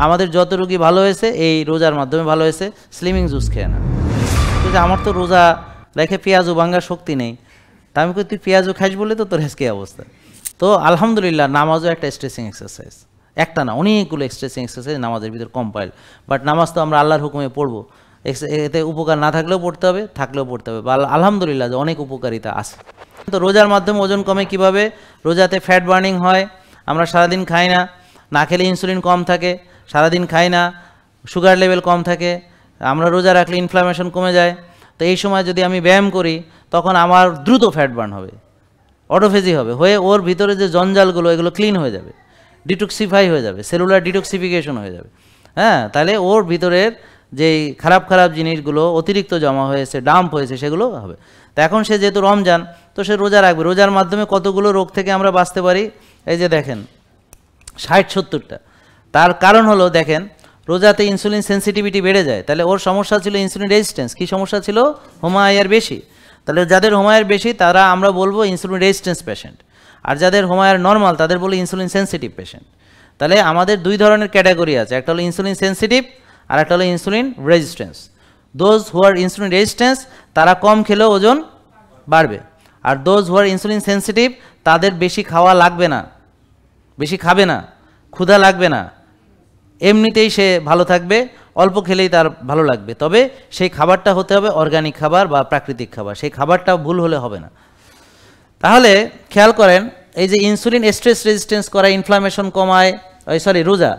আমাদের যত রোগী ভালো হয়েছে এই রোজার মাধ্যমে ভালো হয়েছে, স্লিমিং জুস খেয়ে না। যে আমার তো রোজা রেখে পেঁয়াজও ভাঙার শক্তি নেই, তা আমি কই তুই পেঁয়াজও খাইস বলে তো তোর আজকে অবস্থা। তো আলহামদুলিল্লাহ নামাজও একটা স্ট্রেচিং এক্সারসাইজ, একটা না অনেকগুলো স্ট্রেচিং এক্সারসাইজ নামাজের ভিতর কম্পাইল। বাট নামাজ তো আমরা আল্লাহর হুকুমে পড়বো, এতে উপকার না থাকলেও পড়তে হবে, থাকলেও পড়তে হবে। বা আলহামদুলিল্লাহ যে অনেক উপকারিতা আছে। তো রোজার মাধ্যমে ওজন কমে কিভাবে? রোজাতে ফ্যাট বার্নিং হয়, আমরা সারাদিন খাই না, না খেলে ইনসুলিন কম থাকে, সারাদিন খাই না সুগার লেভেল কম থাকে, আমরা রোজা রাখলে ইনফ্লামেশন কমে যায়। তো এই সময় যদি আমি ব্যায়াম করি তখন আমার দ্রুত ফ্যাট বার্ন হবে, অটোফেজি হবে, হয়ে ওর ভিতরে যে জঞ্জালগুলো এগুলো ক্লিন হয়ে যাবে, ডিটক্সিফাই হয়ে যাবে, সেলুলার ডিটক্সিফিকেশন হয়ে যাবে। হ্যাঁ, তাহলে ওর ভিতরের যেই খারাপ খারাপ জিনিসগুলো অতিরিক্ত জমা হয়েছে, ডাম্প হয়েছে, সেগুলো হবে। তো এখন সে যেহেতু রমজান, তো সে রোজা রাখবে। রোজার মাধ্যমে কতগুলো রোগ থেকে আমরা বাঁচতে পারি, এই যে দেখেন 60-70টা। তার কারণ হলো দেখেন রোজাতে ইনসুলিন সেন্সিটিভিটি বেড়ে যায়, তাহলে ওর সমস্যা ছিল ইনসুলিন রেজিস্ট্যান্স। কী সমস্যা ছিল? হোমায়ার বেশি। তাহলে যাদের হোমায়ার বেশি তারা আমরা বলবো ইনসুলিন রেজিস্ট্যান্স পেশেন্ট, আর যাদের হোমায়ার নর্মাল তাদের বলি ইনসুলিন সেন্সিটিভ পেশেন্ট। তাহলে আমাদের দুই ধরনের ক্যাটাগরি আছে, একটা হলো ইনসুলিন সেন্সিটিভ আর একটা হলো insulin resistance. Those who are insulin resistance তারা কম খেলেও ওজন বাড়বে, আর those who are insulin sensitive তাদের বেশি খাওয়া লাগবে না, বেশি খাবে না, ক্ষুধা লাগবে না, এমনিতেই সে ভালো থাকবে, অল্প খেলেই তার ভালো লাগবে। তবে সেই খাবারটা হতে হবে অর্গানিক খাবার বা প্রাকৃতিক খাবার, সেই খাবারটা ভুল হলে হবে না। তাহলে খেয়াল করেন এই যে ইনসুলিন স্ট্রেস রেজিস্ট্যান্স করায়, ইনফ্লামেশন কমায়, রোজা,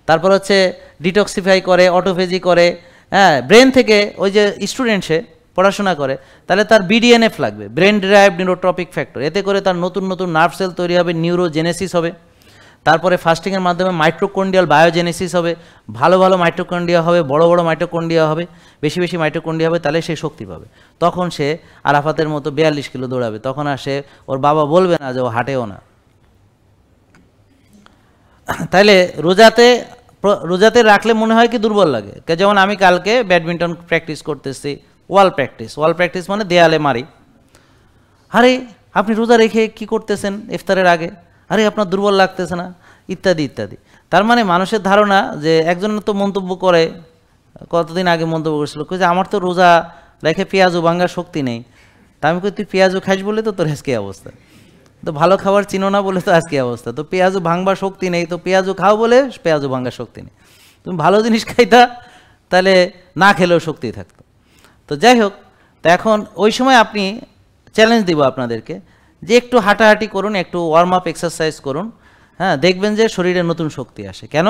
তারপর হচ্ছে ডিটক্সিফাই করে, অটোফেজি করে। হ্যাঁ, ব্রেন থেকে ওই যে স্টুডেন্ট সে পড়াশোনা করে, তাহলে তার BDNF লাগবে, ব্রেন ডিরাইভড নিউরোট্রপিক ফ্যাক্টর। এতে করে তার নতুন নতুন নার্ভ সেল তৈরি হবে, নিউরোজেনেসিস হবে। তারপরে ফাস্টিংয়ের মাধ্যমে মাইটোকন্ড্রিয়াল বায়োজেনেসিস হবে, ভালো ভালো মাইটোকন্ড্রিয়া হবে, বড় বড় মাইটোকন্ড্রিয়া হবে, বেশি বেশি মাইটোকন্ড্রিয়া হবে, তাহলে সে শক্তি পাবে। তখন সে আরাফাতের মতো 42 কিলো দৌড়াবে, তখন আর সে ওর বাবা বলবে না যে ও হাঁটেও না। তাইলে রোজাতে রাখলে মনে হয় কি দুর্বল লাগে, যেমন আমি কালকে ব্যাডমিন্টন প্র্যাকটিস করতেছি, ওয়াল প্র্যাকটিস মানে দেয়ালে মারি। আরে আপনি রোজা রেখে কি করতেছেন ইফতারের আগে? আরে আপনার দুর্বল লাগতেছে না, ইত্যাদি ইত্যাদি। তার মানে মানুষের ধারণা যে একজন তো মন্তব্য করে, কতদিন আগে মন্তব্য করেছিল যে আমার তো রোজা রেখে পেঁয়াজও ভাঙার শক্তি নেই। তা আমি কই তুই পেঁয়াজও খাইস বলে তো তোর আজকে অবস্থা, তো ভালো খাবার চিনো না বলে তো আজকে অবস্থা। তো পেঁয়াজও ভাঙবার শক্তি নেই, তো পেঁয়াজও খাও বলে পেঁয়াজও ভাঙার শক্তি নেই। তুমি ভালো জিনিস খাইতা তাহলে না খেলেও শক্তি থাকতো। তো যাই হোক, তো এখন ওই সময় আপনি চ্যালেঞ্জ দিব আপনাদেরকে যে একটু হাঁটাহাঁটি করুন, একটু ওয়ার্ম আপ এক্সারসাইজ করুন। হ্যাঁ, দেখবেন যে শরীরে নতুন শক্তি আসে। কেন?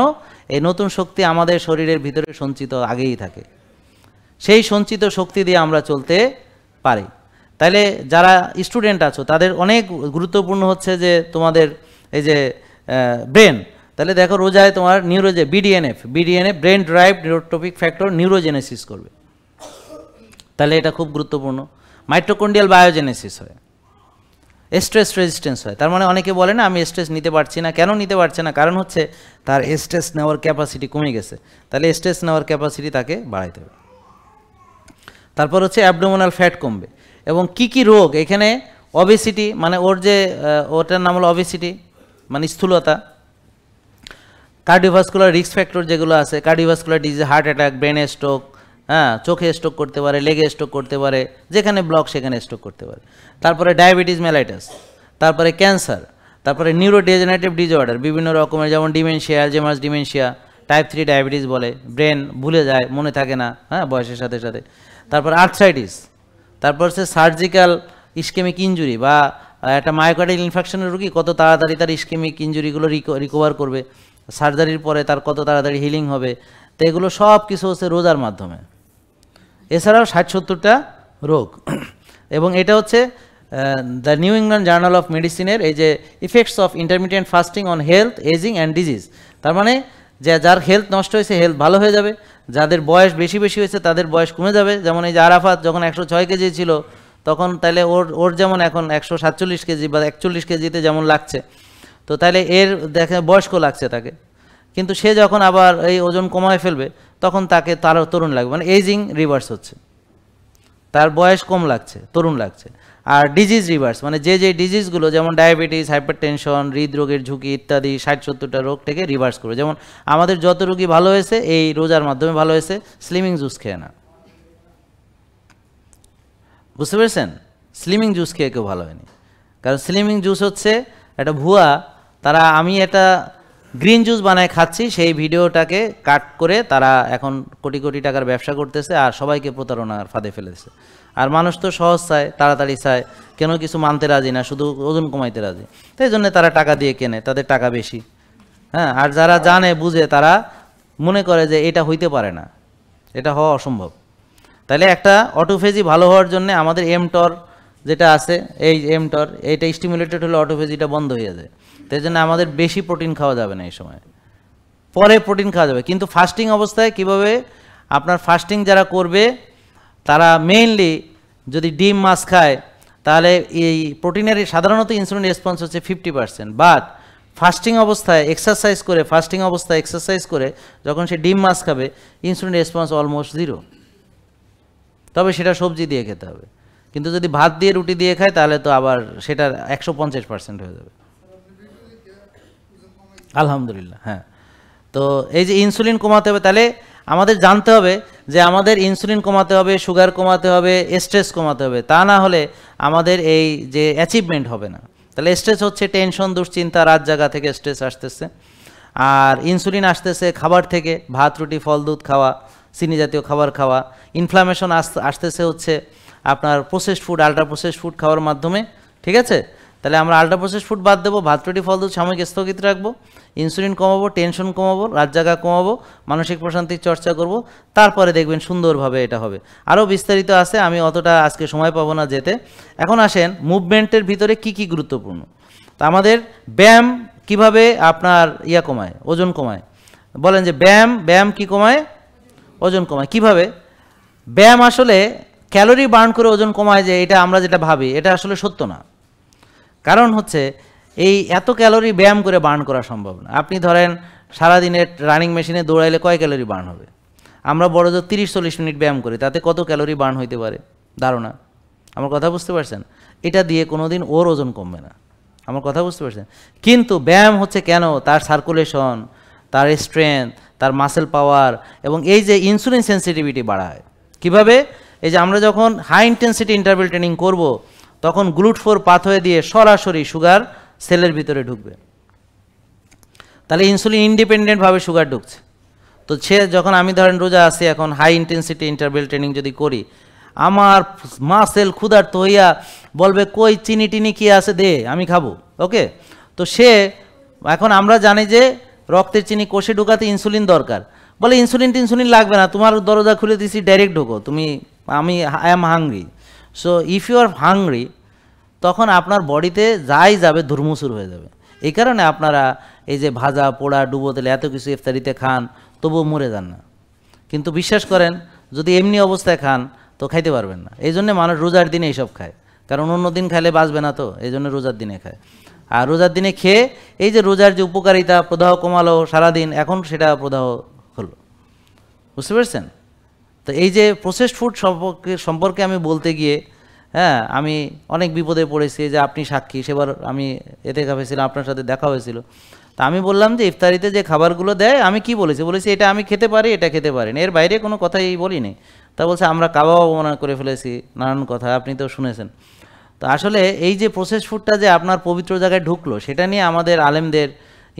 এই নতুন শক্তি আমাদের শরীরের ভিতরে সঞ্চিত আগেই থাকে, সেই সঞ্চিত শক্তি দিয়ে আমরা চলতে পারি। তাইলে যারা স্টুডেন্ট আছো তাদের অনেক গুরুত্বপূর্ণ হচ্ছে যে তোমাদের এই যে ব্রেন। তাহলে দেখো রোজায় তোমার BDNF brain ড্রাইভড neurotrophic factor neurogenesis করবে, তাহলে এটা খুব গুরুত্বপূর্ণ। মাইটোকন্ড্রিয়াল বায়োজেনেসিস হয়, স্ট্রেস রেজিস্ট্যান্স হয়। তার মানে অনেকে বলে না আমি স্ট্রেস নিতে পারছি না, কেন নিতে পারছে না? কারণ হচ্ছে তার স্ট্রেস নেওয়ার ক্যাপাসিটি কমে গেছে, তাহলে স্ট্রেস নেওয়ার ক্যাপাসিটি তাকে বাড়াইতে হবে। তারপর হচ্ছে অ্যাবডোমিনাল ফ্যাট কমবে। এবং কি কি রোগ এখানে? অবেসিটি, মানে ওর যে ওটার নাম হলো অবেসিটি মানে স্থূলতা। কার্ডিওভাস্কুলার রিস্ক ফ্যাক্টর যেগুলো আছে, কার্ডিওভাস্কুলার ডিজিজ, হার্ট অ্যাটাক, ব্রেনে স্ট্রোক, হ্যাঁ চোখে স্ট্রোক করতে পারে, লেগে স্ট্রোক করতে পারে, যেখানে ব্লক সেখানে স্ট্রোক করতে পারে। তারপরে ডায়াবেটিস মেলাইটাস, তারপরে ক্যান্সার, তারপরে নিউরোডেজেনারেটিভ ডিসঅর্ডার বিভিন্ন রকমের, যেমন dementia, Alzheimer's dementia, type 3 diabetes বলে, ব্রেন ভুলে যায়, মনে থাকে না, হ্যাঁ বয়সের সাথে সাথে। তারপর আর্থ্রাইটিস, তারপর হচ্ছে সার্জিক্যাল ইসকেমিক ইঞ্জুরি বা একটা মায়োকার্ডিয়াল ইনফেকশনের রোগী কত তাড়াতাড়ি তার ইসকেমিক ইঞ্জুরিগুলো রিকভার করবে, সার্জারির পরে তার কত তাড়াতাড়ি হিলিং হবে। তো এগুলো সব কিছু হচ্ছে রোজার মাধ্যমে। এছাড়াও 60-70টা রোগ। এবং এটা হচ্ছে the New England journal of মেডিসিনের এই যে effects of intermediate fasting on health, ageing and disease. তার মানে যে যার হেলথ নষ্ট হয়েছে হেলথ ভালো হয়ে যাবে, যাদের বয়স বেশি বেশি হয়েছে তাদের বয়স কমে যাবে। যেমন এই যে আরাফাত যখন 106 কেজি ছিল তখন, তাহলে ওর যেমন এখন 147 কেজি বা 41 কেজিতে যেমন লাগছে, তো তাহলে এর দেখে বয়স্ক লাগছে তাকে, কিন্তু সে যখন আবার এই ওজন কমায় ফেলবে তখন তাকে তারও তরুণ লাগবে, মানে এজিং রিভার্স হচ্ছে, তার বয়স কম লাগছে, তরুণ লাগছে। আর ডিজিজ রিভার্স মানে যে ডিজিজগুলো যেমন ডায়াবেটিস, হাইপারটেনশন, হৃদরোগের ঝুঁকি ইত্যাদি 60-70টা রোগ থেকে রিভার্স করবে। যেমন আমাদের যত রোগী ভালো হয়েছে এই রোজার মাধ্যমে ভালো হয়েছে, স্লিমিং জুস খেয়ে না। বুঝতে পেরেছেন? স্লিমিং জুস খেয়ে কেউ ভালো হয়নি, কারণ স্লিমিং জুস হচ্ছে একটা ভুয়া। তারা আমি এটা গ্রিন জুস বানায় খাচ্ছি সেই ভিডিওটাকে কাট করে তারা এখন কোটি কোটি টাকার ব্যবসা করতেছে আর সবাইকে প্রতারণার ফাঁদে ফেলেছে। আর মানুষ তো সহজ চায়, তাড়াতাড়ি চায়, কেন কিছু মানতে রাজি না, শুধু ওজন কমাইতে রাজি। তাই জন্য তারা টাকা দিয়ে কেনে, তাদের টাকা বেশি। হ্যাঁ, আর যারা জানে বুঝে তারা মনে করে যে এটা হইতে পারে না, এটা হওয়া অসম্ভব। তাহলে একটা অটোফেজি ভালো হওয়ার জন্য আমাদের এমটর যেটা আছে, এই এমটর এইটা স্টিমুলেটেড হলে অটোফেজিটা বন্ধ হয়ে যায়। তাই জন্য আমাদের বেশি প্রোটিন খাওয়া যাবে না এই সময়, পরে প্রোটিন খাওয়া যাবে। কিন্তু ফাস্টিং অবস্থায় কিভাবে আপনার ফাস্টিং যারা করবে তারা মেইনলি যদি ডিম মাছ খায় তাহলে এই প্রোটিনের সাধারণত ইনসুলিন রেসপন্স হচ্ছে 50%, বাট ফাস্টিং অবস্থায় এক্সারসাইজ করে যখন সে ডিম মাছ খাবে ইনসুলিন রেসপন্স অলমোস্ট 0। তবে সেটা সবজি দিয়ে খেতে হবে, কিন্তু যদি ভাত দিয়ে রুটি দিয়ে খায় তাহলে তো আবার সেটার 150% হয়ে যাবে। আলহামদুলিল্লাহ। হ্যাঁ, তো এই যে ইনসুলিন কমাতে হবে, তাহলে আমাদের জানতে হবে যে আমাদের ইনসুলিন কমাতে হবে, সুগার কমাতে হবে, স্ট্রেস কমাতে হবে। তা না হলে আমাদের এই যে অ্যাচিভমেন্ট হবে না। তাহলে স্ট্রেস হচ্ছে টেনশন, দুশ্চিন্তা, রাত জায়গা থেকে স্ট্রেস আসতেছে। আর ইনসুলিন আসতেছে খাবার থেকে, ভাত রুটি ফল দুধ খাওয়া, চিনি জাতীয় খাবার খাওয়া। ইনফ্লামেশন আসতেছে হচ্ছে আপনার processed food, ultra processed food খাওয়ার মাধ্যমে। ঠিক আছে, তাহলে আমরা আল্ট্রা প্রসেসড ফুড বাদ দেবো, ভাত রুটি ফল দুধ সাময়িক স্থগিত রাখবো, ইনসুলিন কমাবো, টেনশন কমাবো, রাত জাগা কমাবো, মানসিক প্রশান্তির চর্চা করব, তারপরে দেখবেন সুন্দরভাবে এটা হবে। আরও বিস্তারিত আছে, আমি অতটা আজকে সময় পাবো না যেতে। এখন আসেন মুভমেন্টের ভিতরে কি কি গুরুত্বপূর্ণ। তা আমাদের ব্যায়াম কিভাবে আপনার কমায়, ওজন কমায়। বলেন যে ব্যায়াম কি কমায়? ওজন কমায়। কিভাবে? ব্যায়াম আসলে ক্যালোরি বার্ন করে ওজন কমায়, যে এটা আমরা যেটা ভাবি এটা আসলে সত্য না। কারণ হচ্ছে এই এত ক্যালোরি ব্যায়াম করে বার্ন করা সম্ভব না। আপনি ধরেন সারাদিনের রানিং মেশিনে দৌড়াইলে কয় ক্যালোরি বার্ন হবে? আমরা বড় জোর 30-40 মিনিট ব্যায়াম করি, তাতে কত ক্যালোরি বার্ন হইতে পারে ধারণা? আমার কথা বুঝতে পারছেন? এটা দিয়ে কোনো দিন ওর ওজন কমবে না। আমার কথা বুঝতে পারছেন? কিন্তু ব্যায়াম হচ্ছে কেন, তার সার্কুলেশন, তার স্ট্রেংথ, তার মাসেল পাওয়ার এবং এই যে ইনসুলিন সেন্সিটিভিটি বাড়ায়। কিভাবে? এই যে আমরা যখন হাই ইন্টেন্সিটি ইন্টারভ্যাল ট্রেনিং করব তখন গ্লুট4 পাথওয়ে দিয়ে সরাসরি সুগার সেলের ভিতরে ঢুকবে। তাহলে ইনসুলিন ইন্ডিপেন্ডেন্টভাবে সুগার ঢুকছে। তো সে যখন আমি ধরেন রোজা আছি, এখন হাই ইন্টেন্সিটি ইন্টারভ্যাল ট্রেনিং যদি করি, আমার মাসেল ক্ষুধার্ত হইয়া বলবে কই চিনি টিনি কি আছে দে, আমি খাবো। ওকে, তো সে এখন আমরা জানি যে রক্তের চিনি কোষে ঢুকাতে ইনসুলিন দরকার। বলে ইনসুলিন লাগবে না, তোমার দরজা খুলে দিছি, ডাইরেক্ট ঢোকো তুমি, I am hungry. So if you are hungry, তখন আপনার বডিতে যাই যাবে ধুরমুসুর হয়ে যাবে। এই কারণে আপনারা এই যে ভাজা পোড়া ডুবো তেলে এত কিছু ইফতারিতে খান, তবুও মরে যান না। কিন্তু বিশ্বাস করেন যদি এমনি অবস্থায় খান তো খাইতে পারবেন না। এই জন্য মানুষ রোজার দিনে এইসব খায়, কারণ অন্য দিন খাইলে বাঁচবে না, তো এই জন্য রোজার দিনে খায়। আর রোজার দিনে খেয়ে এই যে রোজার যে উপকারিতা, প্রদাহ কমালো সারাদিন, এখন সেটা প্রদাহ হলো। বুঝতে পারছেন? তো এই যে প্রসেসড ফুড সম্পর্কে আমি বলতে গিয়ে আমি অনেক বিপদে পড়েছি, যে আপনি সাক্ষী। সেবার আমি এতে খাওয়াইছিলাম, আপনার সাথে দেখা হয়েছিল। তা আমি বললাম যে ইফতারিতে যে খাবারগুলো দেয়, আমি কি বলেছি এটা আমি খেতে পারি, এটা খেতে পারি না, এর বাইরে কোনো কথাই বলিনি। তা বলছে আমরা কাবাব অবমাননা করে ফেলেছি, নানান কথা আপনি তো শুনেছেন। তো আসলে এই যে প্রসেস ফুডটা যে আপনার পবিত্র জায়গায় ঢুকলো, সেটা নিয়ে আমাদের আলেমদের,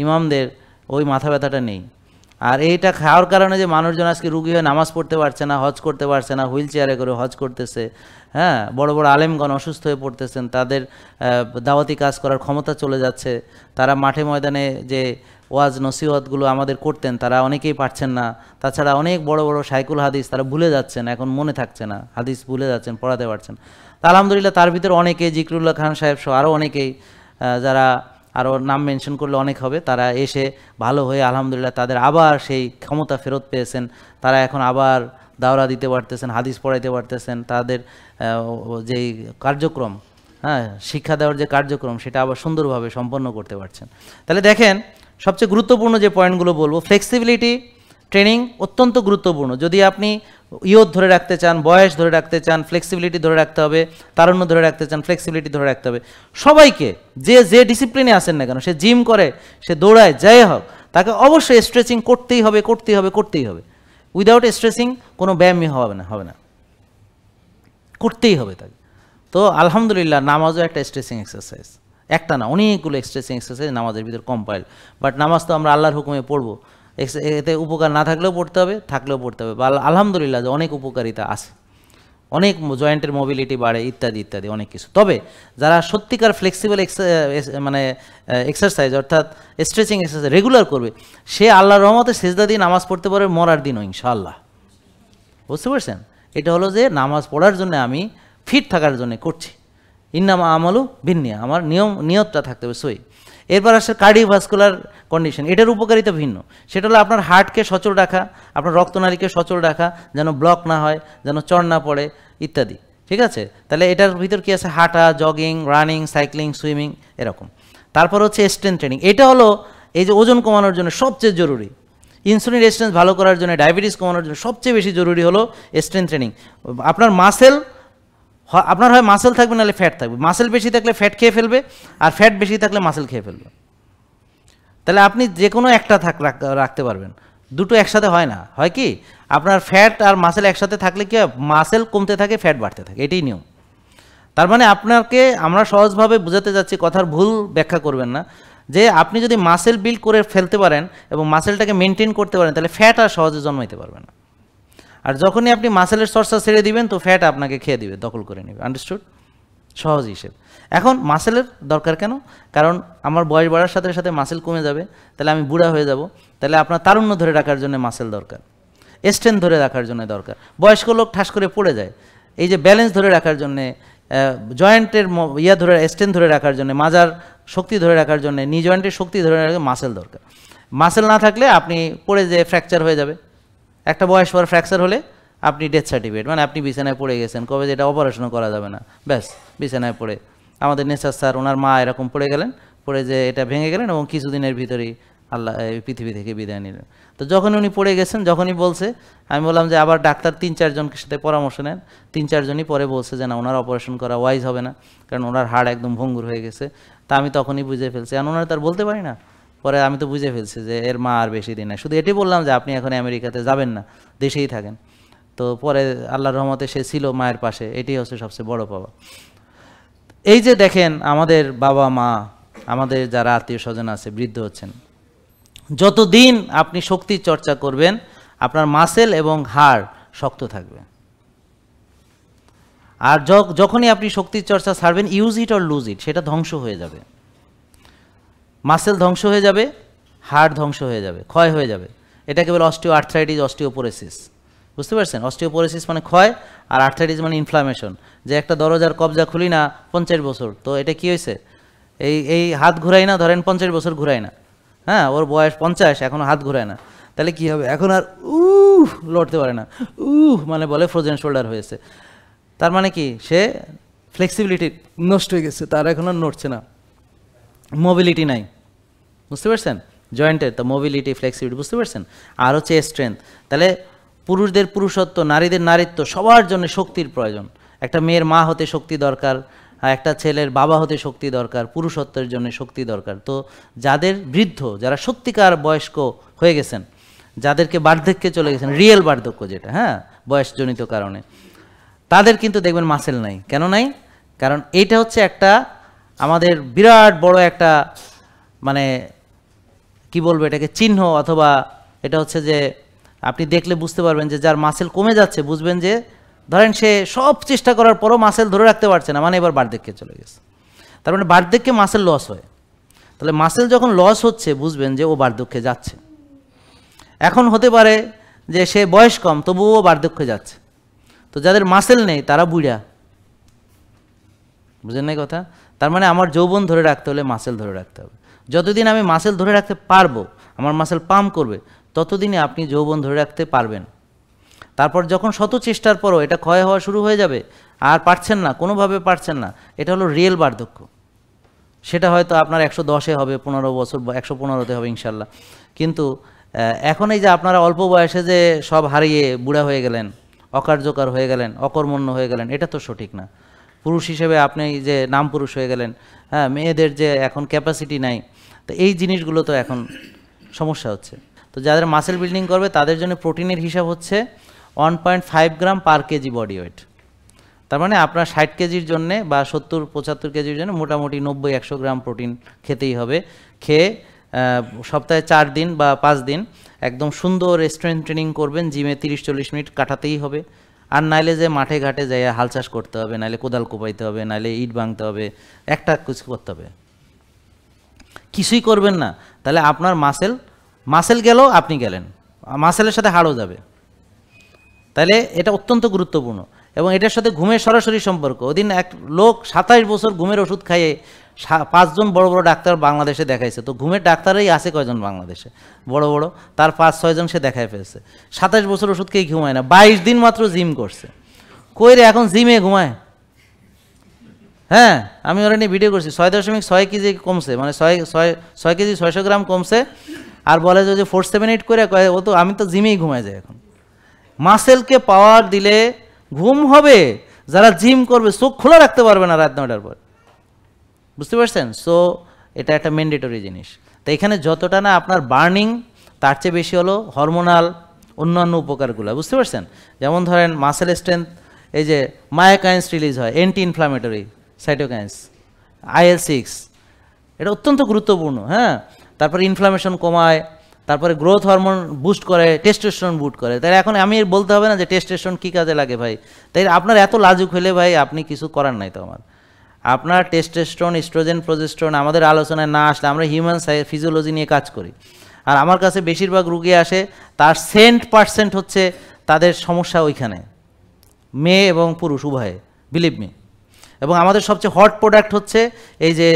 ইমামদের ওই মাথা ব্যথাটা নেই। আর এইটা খাওয়ার কারণে যে মানুষজন আজকে রুগী হয়ে নামাজ পড়তে পারছে না, হজ করতে পারছে না, হুইল চেয়ারে করে হজ করতেছে, বড় বড় আলেমগণ অসুস্থ হয়ে পড়তেছেন, তাদের দাওয়াতি কাজ করার ক্ষমতা চলে যাচ্ছে। তারা মাঠে ময়দানে যে ওয়াজ নসিহতগুলো আমাদের করতেন তারা অনেকেই পারছেন না। তাছাড়া অনেক বড় বড় শাইকুল হাদিস তারা ভুলে যাচ্ছেন, এখন মনে থাকছে না, হাদিস ভুলে যাচ্ছেন, পড়াতে পারছেন। তা আলহামদুলিল্লাহ তার ভিতরে অনেকেই, জিকরুল্লাহ খান সাহেব সহ আরও অনেকেই, যারা আরও নাম মেনশন করলে অনেক হবে, তারা এসে ভালো হয়ে আলহামদুলিল্লাহ তাদের আবার সেই ক্ষমতা ফেরত পেয়েছেন। তারা এখন আবার দাওরা দিতে পারতেছেন, হাদিস পড়াইতে পারতেছেন। তাদের যেই কার্যক্রম, শিক্ষা দেওয়ার যে কার্যক্রম, সেটা আবার সুন্দরভাবে সম্পন্ন করতে পারছেন। তাহলে দেখেন সবচেয়ে গুরুত্বপূর্ণ যে পয়েন্টগুলো বলবো, ফ্লেক্সিবিলিটি, ট্রেনিং অত্যন্ত গুরুত্বপূর্ণ। যদি আপনি ইয়ত ধরে রাখতে চান, বয়স ধরে রাখতে চান, ফ্লেক্সিবিলিটি ধরে রাখতে হবে, তারুণ্য ধরে রাখতে চান, ফ্লেক্সিবিলিটি ধরে রাখতে হবে। সবাইকে যে ডিসিপ্লিনে আসেন না কেন, সে জিম করে, সে দৌড়ায়, যাই হোক, তাকে অবশ্যই স্ট্রেচিং করতেই হবে, করতেই হবে, করতেই হবে। উইদাউট স্ট্রেচিং কোনো ব্যায়ামই হবে না, করতেই হবে তাকে। তো আলহামদুলিল্লাহ নামাজও একটা স্ট্রেচিং এক্সারসাইজ, একটা না, অনেকগুলো স্ট্রেচিং এক্সারসাইজ নামাজের ভিতর কম্পাইল। বাট নামাজ তো আমরা আল্লাহর হুকুমে পড়বো, এতে উপকার না থাকলেও পড়তে হবে, থাকলেও পড়তে হবে। বা আলহামদুলিল্লাহ যে অনেক উপকারিতা আছে, অনেক জয়েন্টের মোবিলিটি বাড়ে, ইত্যাদি ইত্যাদি অনেক কিছু। তবে যারা সত্যিকার ফ্লেক্সিবল মানে এক্সারসাইজ অর্থাৎ স্ট্রেচিং এক্সারসাইজ রেগুলার করবে, সে আল্লাহর রহমতে সেজদা দিয়ে নামাজ পড়তে পারে মরার দিনও ইনশাআল্লাহ। বুঝতে পারছেন? এটা হলো যে নামাজ পড়ার জন্য আমি ফিট থাকার জন্য করছি। ইন্নামা আমালু বিন্নিয়া, আমার নিয়তটা থাকতে হবে সই। এরপর আসে কার্ডিওভাস্কুলার কন্ডিশন, এটার উপকারিতা ভিন্ন। সেটা হলো আপনার হার্টকে সচল রাখা, আপনার রক্তনালীকে সচল রাখা, যেন ব্লক না হয়, যেন চড় না পড়ে, ইত্যাদি। ঠিক আছে? তাহলে এটার ভিতর কি আছে? হাঁটা, জগিং, রানিং, সাইক্লিং, সুইমিং, এরকম। তারপর হচ্ছে স্ট্রেংথ ট্রেনিং, এটা হলো এই যে ওজন কমানোর জন্য সবচেয়ে জরুরি। ইনসুলিন রেজিস্ট্যান্স ভালো করার জন্য, ডায়াবেটিস কমানোর জন্য সবচেয়ে বেশি জরুরি হলো স্ট্রেংথ ট্রেনিং। আপনার মাসেল, আপনার হয় মাসেল থাকবে নাহলে ফ্যাট থাকবে। মাসেল বেশি থাকলে ফ্যাট খেয়ে ফেলবে, আর ফ্যাট বেশি থাকলে মাসেল খেয়ে ফেলবে। তাহলে আপনি যে কোনো একটা রাখতে পারবেন, দুটো একসাথে হয় না। হয় কি, আপনার ফ্যাট আর মাসেল একসাথে থাকলে কি মাসেল কমতে থাকে, ফ্যাট বাড়তে থাকে, এটাই নিয়ম। তার মানে আপনাকে আমরা সহজভাবে বোঝাতে যাচ্ছি, কথার ভুল ব্যাখ্যা করবেন না, যে আপনি যদি মাসেল বিল্ড করে ফেলতে পারেন এবং মাসেলটাকে মেনটেন করতে পারেন, তাহলে ফ্যাট আর সহজে জন্মাইতে পারবে না। আর যখনই আপনি মাসেলের চর্চা ছেড়ে দিবেন, তো ফ্যাট আপনাকে খেয়ে দিবে, দখল করে নেবে। আন্ডারস্টুড? সহজ হিসেব। এখন মাসেলের দরকার কেন? কারণ আমার বয়স বাড়ার সাথে সাথে মাসেল কমে যাবে, তাহলে আমি বুড়া হয়ে যাব। তাহলে আপনার তারুণ্য ধরে রাখার জন্য মাসেল দরকার, স্ট্রেংথ ধরে রাখার জন্য দরকার। বয়স্ক লোক ঠাস করে পড়ে যায়, এই যে ব্যালেন্স ধরে রাখার জন্যে, জয়েন্টের ধরে স্ট্রেংথ ধরে রাখার জন্য, মাজার শক্তি ধরে রাখার জন্য, নি জয়েন্টের শক্তি ধরে রাখার মাসেল দরকার। মাসেল না থাকলে আপনি পড়ে যেয়ে ফ্র্যাকচার হয়ে যাবে। একটা বয়স পর ফ্র্যাকচার হলে আপনি ডেথ সার্টিফিকেট, মানে আপনি বিছানায় পড়ে গেছেন, কবে যেটা অপারেশনও করা যাবে না, ব্যাস বিছানায় পড়ে। আমাদের নেসার স্যার, ওনার মা এরকম পড়ে গেলেন, পড়ে যে এটা ভেঙে গেলেন এবং কিছুদিনের ভিতরেই আল্লাহ এই পৃথিবী থেকে বিদায় নিলেন। তো যখন উনি পড়ে গেছেন, যখনই বলছে, আমি বললাম যে আবার ডাক্তার 3-4 জনের সাথে পরামর্শ নেন। 3-4 জনই পরে বলছে যে না, ওনার অপারেশন করা ওয়াইজ হবে না, কারণ ওনার হাড় একদম ভঙ্গুর হয়ে গেছে। তা আমি তখনই বুঝে ফেলছি, আর ওনারা তার বলতে পারি না। পরে আমি তো বুঝে ফেলছি যে এর মা আর বেশি দিন না। শুধু এটি বললাম যে আপনি এখন আমেরিকাতে যাবেন না, দেশেই থাকেন। তো পরে আল্লাহর রহমতে সে ছিল মায়ের পাশে, এটাই হচ্ছে সবচেয়ে বড় পাওয়া। এই যে দেখেন, আমাদের বাবা মা, আমাদের যারা আত্মীয় স্বজন আছে, বৃদ্ধ হচ্ছেন, যতদিন আপনি শক্তির চর্চা করবেন, আপনার মাসেল এবং হাড় শক্ত থাকবে। আর যখনই আপনি শক্তির চর্চা ছাড়বেন, use it or lose it, সেটা ধ্বংস হয়ে যাবে। মাসেল ধ্বংস হয়ে যাবে, হাড় ধ্বংস হয়ে যাবে, ক্ষয় হয়ে যাবে। এটাকে বলে অস্টিও আর্থ্রাইটিস, অস্টিওপোরোসিস। বুঝতে পারছেন? অস্টিওপোরোসিস মানে ক্ষয়, আর আর্থ্রাইটিস মানে ইনফ্লামেশন। যে একটা দরজার কবজা খুলি না 50 বছর, তো এটা কি হয়েছে? এই হাত ঘুরাই না, ধরেন 50 বছর ঘুরাই না, হ্যাঁ, ওর বয়স 50, এখনও হাত ঘুরায় না, তাহলে কি হবে? এখন আর লড়তে পারে না, মানে বলে ফ্রোজেন শোল্ডার হয়েছে। তার মানে কি, সে ফ্লেক্সিবিলিটি নষ্ট হয়ে গেছে, তার এখন আর নড়ছে না, মোবিলিটি নাই। বুঝতে পারছেন? জয়েন্টের তো মোবিলিটি, ফ্লেক্সিবিলিটি, বুঝতে পারছেন? আর হচ্ছে স্ট্রেংথ। তাহলে পুরুষদের পুরুষত্ব, নারীদের নারীত্ব, সবার জন্য শক্তির প্রয়োজন। একটা মেয়ের মা হতে শক্তি দরকার, একটা ছেলের বাবা হতে শক্তি দরকার, পুরুষত্বের জন্য শক্তি দরকার। তো যাদের বৃদ্ধ, যারা সত্যিকার বয়স্ক হয়ে গেছেন, যাদেরকে বার্ধক্যে চলে গেছেন, রিয়েল বার্ধক্য যেটা, হ্যাঁ, বয়সজনিত কারণে, তাদের কিন্তু দেখবেন মাসেল নাই। কেন নাই? কারণ এইটা হচ্ছে একটা আমাদের বিরাট বড় একটা, মানে কি বলবো এটাকে, চিহ্ন, অথবা এটা হচ্ছে যে আপনি দেখলে বুঝতে পারবেন যে যার মাসেল কমে যাচ্ছে, বুঝবেন যে ধরেন সে সব চেষ্টা করার পরও মাসেল ধরে রাখতে পারছে না, মানে এবার বার্ধক্যে চলে গেছে। তার মানে বার্ধক্যে মাসেল লস হয়। তাহলে মাসেল যখন লস হচ্ছে, বুঝবেন যে ও বার্ধক্যে যাচ্ছে। এখন হতে পারে যে সে বয়স কম, তবুও বার্ধক্যে যাচ্ছে। তো যাদের মাসেল নেই তারা বুড়া। বুঝেন না কথা? তার মানে আমার যৌবন ধরে রাখতে হলে মাসেল ধরে রাখতে হবে। যতদিন আমি মাসেল ধরে রাখতে পারবো, আমার মাসেল পাম্প করবে, ততদিনে আপনি যৌবন ধরে রাখতে পারবেন। তারপর যখন শত চেষ্টার পরও এটা ক্ষয় হওয়া শুরু হয়ে যাবে, আর পারছেন না, কোনোভাবে পারছেন না, এটা হলো রিয়েল বার্ধক্য। সেটা হয়তো আপনার 110-এ হবে, 15 বছর বা 115-তে হবে ইনশাল্লাহ। কিন্তু এখন এই যে আপনারা অল্প বয়সে যে সব হারিয়ে বুড়া হয়ে গেলেন, অকার্যকর হয়ে গেলেন, অকর্মণ্য হয়ে গেলেন, এটা তো সঠিক না। পুরুষ হিসেবে আপনি যে নাম পুরুষ হয়ে গেলেন, হ্যাঁ, মেয়েদের যে এখন ক্যাপাসিটি নাই, তো এই জিনিসগুলো তো এখন সমস্যা হচ্ছে। তো যাদের মাসেল বিল্ডিং করবে তাদের জন্য প্রোটিনের হিসাব হচ্ছে 1.5 গ্রাম পার কেজি বডি ওয়েট। তার মানে আপনার 60 কেজির জন্যে বা 70-75 কেজির জন্য মোটামুটি 90-100 গ্রাম প্রোটিন খেতেই হবে। খেয়ে সপ্তাহে 4 দিন বা 5 দিন একদম সুন্দর স্ট্রেংথ ট্রেনিং করবেন, জিমে 30-40 মিনিট কাটাতেই হবে। আর নাইলে যে মাঠে ঘাটে যাই হাল চাষ করতে হবে, নাইলে কোদাল কোপাইতে হবে, নাইলে ইট ভাঙতে হবে, একটা কিছু করতে হবে। কিছুই করবেন না, তাহলে আপনার মাসেল গেল, আপনি গেলেন, মাসেলের সাথে হাড়ও যাবে। তাহলে এটা অত্যন্ত গুরুত্বপূর্ণ এবং এটার সাথে ঘুমের সরাসরি সম্পর্ক। ওদিন এক লোক 27 বছর ঘুমের ওষুধ খাইয়ে 5 জন বড় বড় ডাক্তার বাংলাদেশে দেখাইছে। তো ঘুমের ডাক্তারই আছে কয়জন বাংলাদেশে বড় বড়, তার 5-6 জন সে দেখায় ফেলছে। 27 বছর ওষুধ খেয়ে ঘুমায় না, 22 দিন মাত্র জিম করছে। কই রে এখন জিমে ঘুমায়? হ্যাঁ, আমি ওরা নিয়ে ভিডিও করছি, 6.6 কেজি কমছে, মানে 6 কেজি 600 গ্রাম কমছে। আর বলে যে 4-7-8 করে কয় ও তো আমি তো জিমেই ঘুমায় যাই। এখন মাসেলকে পাওয়ার দিলে ঘুম হবে। যারা জিম করবে চোখ খোলা রাখতে পারবে না রাত 9টার পর, বুঝতে পারছেন? সো এটা একটা ম্যান্ডেটরি জিনিস। তো এখানে যতটা না আপনার বার্নিং, তার চেয়ে বেশি হলো হরমোনাল অন্যান্য উপকারগুলো, বুঝতে পারছেন? যেমন ধরেন মাসেল স্ট্রেংথ, এই যে মায়োকাইন্স রিলিজ হয়, অ্যান্টি ইনফ্লামেটরি সাইটোকাইন্স, IL-6, এটা অত্যন্ত গুরুত্বপূর্ণ। হ্যাঁ, তারপরে ইনফ্লামেশন কমায়, তারপরে গ্রোথ হরমোন বুস্ট করে, টেস্টোস্টেরন বুস্ট করে। তাই এখন আমি বলতে হবে না যে টেস্টোস্টেরন কী কাজে লাগে ভাই। তাই আপনার এত লাজুক হলে ভাই আপনি কিছু করার নাই। তো আপনার টেস্টোস্টেরন, ইস্ট্রোজেন, প্রোজেস্টেরন আমাদের আলোচনায় না আসলে, আমরা হিউম্যান ফিজিওলজি নিয়ে কাজ করি, আর আমার কাছে বেশিরভাগ রুগী আসে, তার 100% হচ্ছে তাদের সমস্যা ওইখানে, মেয়ে এবং পুরুষ উভয়ে, বিলিভ মি। এবং আমাদের সবচেয়ে হট প্রোডাক্ট হচ্ছে এই যে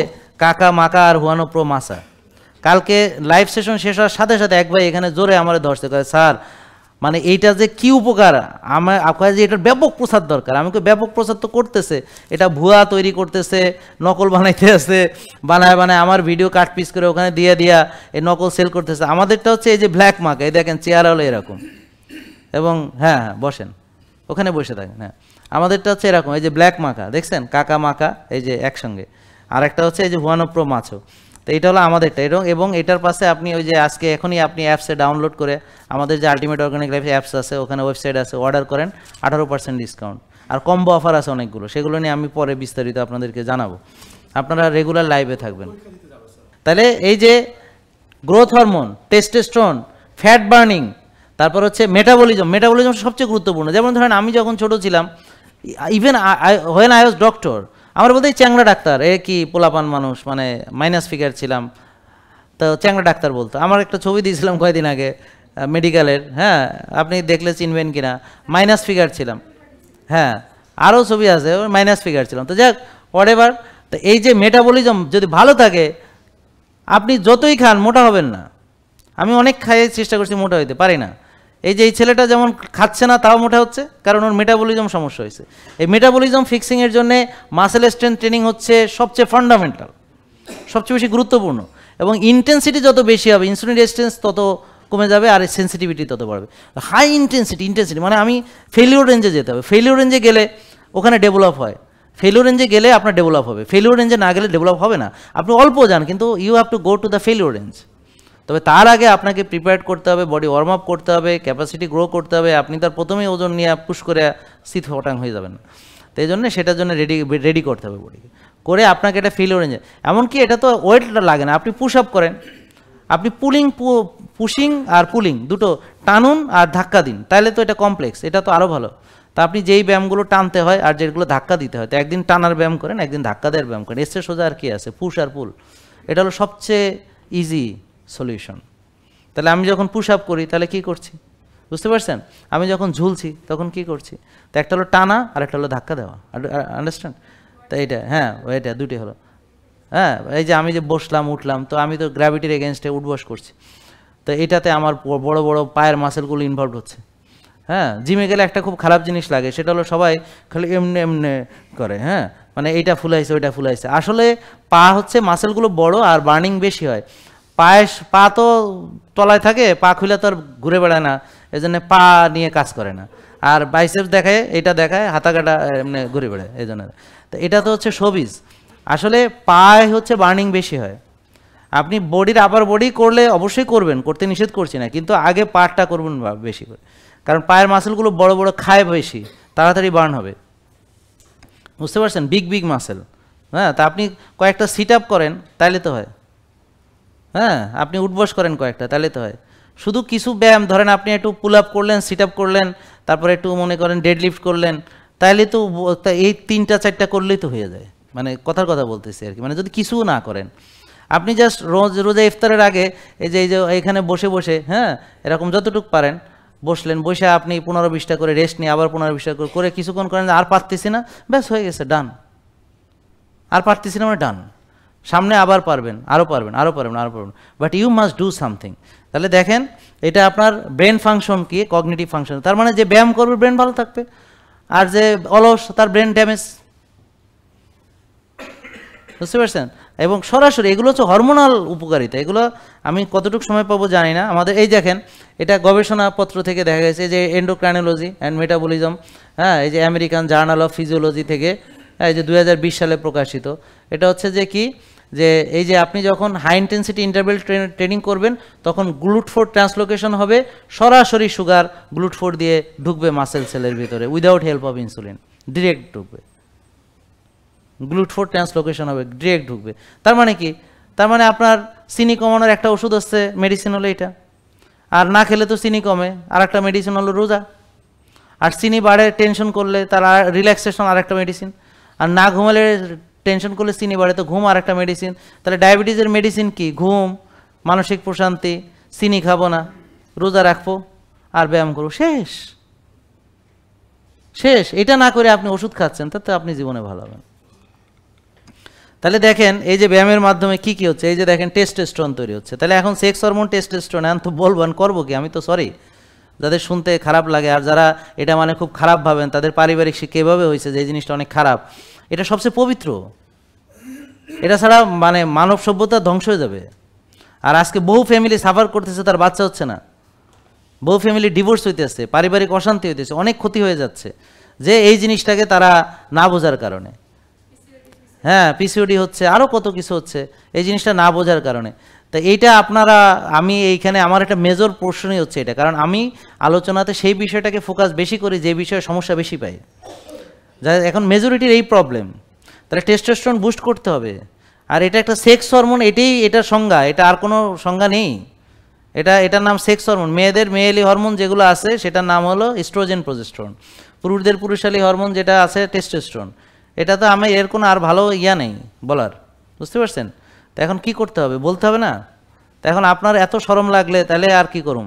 কাকা মাকা আর হুয়ানো প্রো মাসা। কালকে লাইভ সেশন শেষ হওয়ার সাথে সাথে এক ভাই এখানে জোরে আমার ধরছে, কয় স্যার মানে এইটা যে কি উপকার, আমার আপনার যে এটার ব্যাপক প্রচার দরকার। আমাকে ব্যাপক প্রচার তো করতেছে, এটা ভুয়া তৈরি করতেছে, নকল বানাইতে আছে, বানায় আমার ভিডিও কাট পিস করে ওখানে দিয়ে দিয়া এই নকল সেল করতেছে। আমাদেরটা হচ্ছে এই যে ব্ল্যাক মার্ক, এই দেখেন চেয়ার হলো এরকম, এবং হ্যাঁ হ্যাঁ বসেন, ওখানে বসে থাকেন। হ্যাঁ, আমাদেরটা হচ্ছে এরকম, এই যে ব্ল্যাক মাকা দেখছেন, কাকা মাকা এই যে একসঙ্গে, আর একটা হচ্ছে এই যে হুয়ানো প্রো মাছো। তো এটা হলো আমাদেরটা। এবং এটার পাশে আপনি ওই যে আজকে এখনই আপনি অ্যাপসে ডাউনলোড করে আমাদের যে আলটিমেট অর্গানিক লাইফ অ্যাপস আছে, ওখানে ওয়েবসাইট আছে, অর্ডার করেন, 18% ডিসকাউন্ট, আর কম্বো অফার আছে অনেকগুলো, সেগুলো নিয়ে আমি পরে বিস্তারিত আপনাদেরকে জানাবো। আপনারা রেগুলার লাইভে থাকবেন। তাহলে এই যে growth hormone, testosterone, fat burning, তারপর হচ্ছে মেটাবলিজম সবচেয়ে গুরুত্বপূর্ণ। যেমন ধরেন আমি যখন ছোট ছিলাম, even when I was doctor, আমার বলতে চ্যাংড়া ডাক্তার, এ কি পোলাপান মানুষ, মানে মাইনাস ফিগার ছিলাম, তো চ্যাংড়া ডাক্তার বলতো। আমার একটা ছবি দিয়েছিলাম কয়েকদিন আগে মেডিকেলের, হ্যাঁ আপনি দেখলে চিনবেন কিনা, মাইনাস ফিগার ছিলাম। হ্যাঁ, আরও ছবি আছে, মাইনাস ফিগার ছিলাম। তো যাক হোয়াট এভার। তো এই যে মেটাবলিজম যদি ভালো থাকে, আপনি যতই খান মোটা হবেন না। আমি অনেক খাইয়ে চেষ্টা করছি, মোটা হইতে পারি না। এই যে এই ছেলেটা যেমন খাচ্ছে না তাও মোটা হচ্ছে, কারণ ওর মেটাবলিজম সমস্যা হয়েছে। এই মেটাবলিজম ফিক্সিংয়ের জন্যে মাসেল স্ট্রেংথ ট্রেনিং হচ্ছে সবচেয়ে ফান্ডামেন্টাল, সবচেয়ে বেশি গুরুত্বপূর্ণ। এবং ইন্টেন্সিটি যত বেশি হবে, ইনসুলিন রেজিস্ট্যান্স তত কমে যাবে, আর সেন্সিটিভিটি তত বাড়বে। হাই ইন্টেন্সিটি মানে আমি ফেলিওর রেঞ্জে যেতে হবে। ফেলিওর রেঞ্জে গেলে ওখানে ডেভেলপ হয়, ফেলিওর রেঞ্জে গেলে আপনার ডেভেলপ হবে। ফেলিওর রেঞ্জে না গেলে ডেভেলপ হবে না। আপনি অল্প যান, কিন্তু you have to go to the failure range. তবে তার আগে আপনাকে প্রিপেয়ার করতে হবে, বডি ওয়ার্ম আপ করতে হবে, ক্যাপাসিটি গ্রো করতে হবে। আপনি তার প্রথমেই ওজন নিয়ে পুশ করে শীত ফটাং হয়ে যাবেন না। তো এই জন্য সেটার জন্য রেডি করতে হবে বডিকে, করে আপনাকে এটা ফেলিওর রেঞ্জে। এমনকি এটা তো ওয়েটটা লাগে না, আপনি পুশ আপ করেন, আপনি পুশিং আর পুলিং দুটো টানুন আর ধাক্কা দিন, তাহলে তো এটা কমপ্লেক্স, এটা তো আরও ভালো। তা আপনি যেই ব্যায়ামগুলো টানতে হয় আর যেগুলো ধাক্কা দিতে হয়, তো একদিন টানার ব্যায়াম করেন, একদিন ধাক্কা দেওয়ার ব্যায়াম করেন, এসে সোজা আর কি আছে, পুশ আর পুল। এটা হলো সবচেয়ে ইজি সলিউশন। তাহলে আমি যখন পুশ আপ করি তাহলে কী করছি বুঝতে পারছেন? আমি যখন ঝুলছি তখন কি করছি? তো একটা হলো টানা আর একটা হলো ধাক্কা দেওয়া, আন্ডারস্ট্যান্ড? তো এইটা, হ্যাঁ এটা দুটি হলো। হ্যাঁ, এই যে আমি যে বসলাম উঠলাম, তো আমি তো গ্র্যাভিটির এগেনস্টে উঠবস করছি, তো এটাতে আমার বড় বড় পায়ের মাসেলগুলো ইনভলভ হচ্ছে। হ্যাঁ, জিমে গেলে একটা খুব খারাপ জিনিস লাগে, সেটা হলো সবাই খালি এমনি এমনি করে, হ্যাঁ মানে এইটা ফুলাইছে ওইটা ফুলাইছে। আসলে পা হচ্ছে মাসেলগুলো বড় আর বার্নিং বেশি হয়। পা তো তলায় থাকে, পা খুলে তো আর ঘুরে বেড়ায় না, এই জন্য পা নিয়ে কাজ করে না। আর বাইসেপস দেখায়, এটা দেখায় হাতা কাটা এমনি ঘুরে বেড়ায়, এই জন্য। তো এটা তো হচ্ছে শোবিজ। আসলে পায়ে হচ্ছে বার্নিং বেশি হয়। আপনি বডির আপার বডি করলে অবশ্যই করবেন, করতে নিষেধ করছি না, কিন্তু আগে পাটা করবেন বেশি করে, কারণ পায়ের মাসেলগুলো বড় বড় খায় বেশি, তাড়াতাড়ি বার্ন হবে, বুঝতে পারছেন? Big big muscle. হ্যাঁ, তা আপনি কয়েকটা সিট আপ করেন তাহলে তো হয়। হ্যাঁ, আপনি উঠবস করেন কয়েকটা তাহলে তো হয়। শুধু কিছু ব্যায়াম ধরেন, আপনি একটু পুল আপ করলেন, সিট আপ করলেন, তারপরে একটু মনে করেন ডেড লিফট করলেন, তাহলে তো এই 3-4টা করলেই তো হয়ে যায়। মানে কথার কথা বলতেছি আর কি, মানে যদি কিছু না করেন, আপনি জাস্ট রোজা ইফতারের আগে এই যে এখানে বসে বসে, হ্যাঁ, এরকম যতটুকু পারেন বসলেন, বসে আপনি 15-20টা করে রেস্ট নিয়ে আবার 15-20টা করে কিছুক্ষণ করেন, আর পারতেছি না, ব্যাস হয়ে গেছে, ডান। আর পারতেছি না মানে ডান, সামনে আবার পারবেন, আরও পারবেন, আরও পারবেন, আরও পারবেন, but you must do something. তাহলে দেখেন এটা আপনার ব্রেন ফাংশন কি, কগনিটিভ ফাংশন। তার মানে যে ব্যায়াম করবে ব্রেন ভালো থাকবে, আর যে অলস তার ব্রেন ড্যামেজ, বুঝতে পারছেন? এবং সরাসরি এগুলো হচ্ছে হরমোনাল উপকারিতা, এগুলো আমি কতটুকু সময় পাবো জানি না। আমাদের এই দেখেন, এটা গবেষণাপত্র থেকে দেখা গেছে যে এন্ডোক্রাইনোলজি অ্যান্ড মেটাবলিজম, হ্যাঁ, এই যে আমেরিকান জার্নাল অফ ফিজিওলজি থেকে, এই যে 2020 সালে প্রকাশিত। এটা হচ্ছে যে কি, যে এই যে আপনি যখন হাই ইন্টেন্সিটি ইন্টারভেল ট্রেনিং করবেন, তখন গ্লুট4 ট্রান্সলোকেশন হবে, সরাসরি সুগার গ্লুট4 দিয়ে ঢুকবে মাসেল সেলের ভিতরে without help of insulin, direct ঢুকবে। গ্লুট4 ট্রান্সলোকেশন হবে, ডিরেক্ট ঢুকবে। তার মানে কি? তার মানে আপনার চিনি কমানোর একটা ওষুধ হচ্ছে, মেডিসিন হলো এটা। আর না খেলে তো চিনি কমে, আর একটা মেডিসিন হলো রোজা। আর চিনি বাড়ে টেনশন করলে তার রিল্যাক্সেশন আর একটা মেডিসিন। আর না ঘুমালে টেনশন করলে চিনি বাড়ে, তো ঘুম আর একটা মেডিসিন। তাহলে ডায়াবেটিসের মেডিসিন কি? ঘুম, মানসিক প্রশান্তি, চিনি খাবো না, রোজা রাখবো আর ব্যায়াম করবো, শেষ শেষ। এটা না করে আপনি ওষুধ খাচ্ছেন, তাতে আপনি জীবনে ভালো হবেন। তাহলে দেখেন এই যে ব্যায়ামের মাধ্যমে কি কি হচ্ছে, এই যে দেখেন টেস্টোস্টেরন তৈরি হচ্ছে। তাহলে এখন সেক্স হরমোন টেস্টোস্টেরন, এখন তো বলবেন করবো কি, আমি তো সরি যাদের শুনতে খারাপ লাগে, আর যারা এটা মানে খুব খারাপ ভাবেন, তাদের পারিবারিক শিক্ষা এভাবে হয়েছে যে এই জিনিসটা অনেক খারাপ। এটা সবচেয়ে পবিত্র, এটা ছাড়া মানে মানব সভ্যতা ধ্বংস হয়ে যাবে। আর আজকে বহু ফ্যামিলি সাফার করতেছে, তার বাচ্চা হচ্ছে না, বহু ফ্যামিলি ডিভোর্স হইতেছে, পারিবারিক অশান্তি হইতেছে, অনেক ক্ষতি হয়ে যাচ্ছে, যে এই জিনিসটাকে তারা না বোঝার কারণে। হ্যাঁ, পিসিওডি হচ্ছে, আরও কত কিছু হচ্ছে এই জিনিসটা না বোঝার কারণে। তো এইটা আপনারা, আমি এইখানে আমার একটা মেজর পোর্শনই হচ্ছে এটা, কারণ আমি আলোচনাতে সেই বিষয়টাকে ফোকাস বেশি করি যে বিষয়ে সমস্যা বেশি পাই, যা এখন মেজরিটির এই প্রবলেম। তাহলে টেস্টোস্টেরন বুস্ট করতে হবে। আর এটা একটা সেক্স হরমোন, এটার সংজ্ঞা, এটা আর কোনো সংজ্ঞা নেই। এটার নাম সেক্স হরমোন। মেয়েদের মেয়েলি হরমোন যেগুলো আছে সেটার নাম হলো ইস্ট্রোজেন, প্রজেস্টেরন। পুরুষদের পুরুষালী হরমোন যেটা আছে টেস্টোস্টেরন। এটা তো আমি এর কোনো আর ভালো ইয়া নেই বলার, বুঝতে পারছেন? তো এখন কি করতে হবে, বলতে হবে না? তো এখন আপনার এত শরম লাগলে তাহলে আর কি করুন?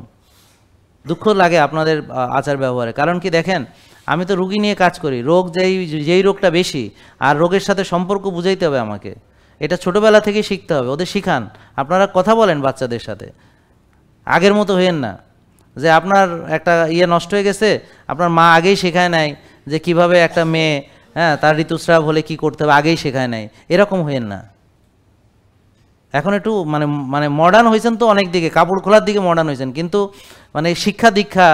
দুঃখ লাগে আপনাদের আচার ব্যবহারে। কারণ কি দেখেন, আমি তো রুগী নিয়ে কাজ করি, রোগ যেই রোগটা বেশি, আর রোগের সাথে সম্পর্ক বুঝাইতে হবে আমাকে। এটা ছোটোবেলা থেকেই শিখতে হবে, ওদের শিখান। আপনারা কথা বলেন বাচ্চাদের সাথে, আগের মতো হইেন না যে আপনার একটা ইয়ে নষ্ট হয়ে গেছে, আপনার মা আগেই শেখায় নাই যে কিভাবে একটা মেয়ে, হ্যাঁ, তার ঋতুস্রাব হলে কি করতে হবে, আগেই শেখায় নাই, এরকম হইেন না। এখন একটু মানে মডার্ন হয়েছেন তো অনেক দিকে, কাপড় খোলার দিকে মডার্ন হয়েছেন, কিন্তু মানে শিক্ষা দীক্ষা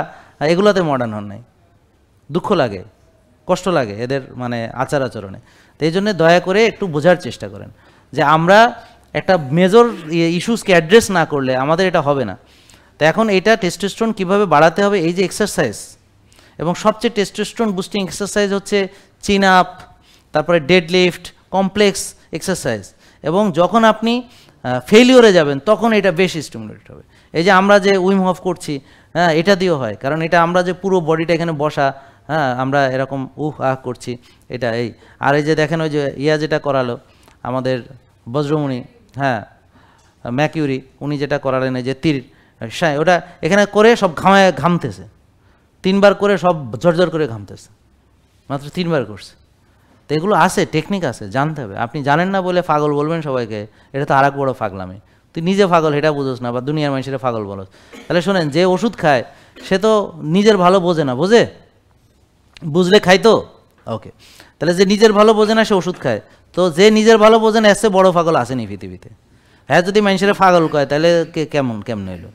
এগুলোতে মডার্ন হন নাই। দুঃখ লাগে, কষ্ট লাগে এদের মানে আচার আচরণে। তো এই জন্য দয়া করে একটু বোঝার চেষ্টা করেন যে আমরা একটা মেজর ইস্যুসকে অ্যাড্রেস না করলে আমাদের এটা হবে না। তো এখন এটা টেস্টোস্টেরন কীভাবে বাড়াতে হবে, এই যে এক্সারসাইজ, এবং সবচেয়ে টেস্টোস্টেরন বুস্টিং এক্সারসাইজ হচ্ছে চিন আপ, তারপরে ডেড লিফট, কমপ্লেক্স এক্সারসাইজ। এবং যখন আপনি ফেলিওরে যাবেন তখন এটা বেশি স্টিমুলেটেড হবে। এই যে আমরা যে উইম হফ করছি, হ্যাঁ, এটা দিয়েও হয়, কারণ এটা আমরা যে পুরো বডিটা এখানে বসা, হ্যাঁ, আমরা এরকম আহ করছি, এটা এই। আর এই যে দেখেন ওই যে যেটা করালো আমাদের বজ্রমণি, হ্যাঁ, ম্যাকিউরি, উনি যেটা করালেন এই যে তীর, ওটা এখানে করে সব ঘামতেছে, 3বার করে সব ঝরঝর করে ঘামতেছে, মাত্র 3বার করছে। তো এগুলো আছে, টেকনিক আছে, জানতে হবে। আপনি জানেন না বলে পাগল বলবেন সবাইকে, এটা তো আর এক বড় পাগলামি। তুই নিজে পাগল এটা বুঝোস না, বা দুনিয়ার মানুষেরা পাগল বলোস। তাহলে শোনেন, যে ওষুধ খায় সে তো নিজের ভালো বোঝে না, বুঝলে খাইতো, ওকে। তাহলে যে নিজের ভালো বোঝে না সে ওষুধ খায়, তো যে নিজের ভালো বোঝে না এসে বড় পাগল আসেনি পৃথিবীতে। হ্যাঁ যদি মানুষের পাগল কয় তাহলে কেমন হইল?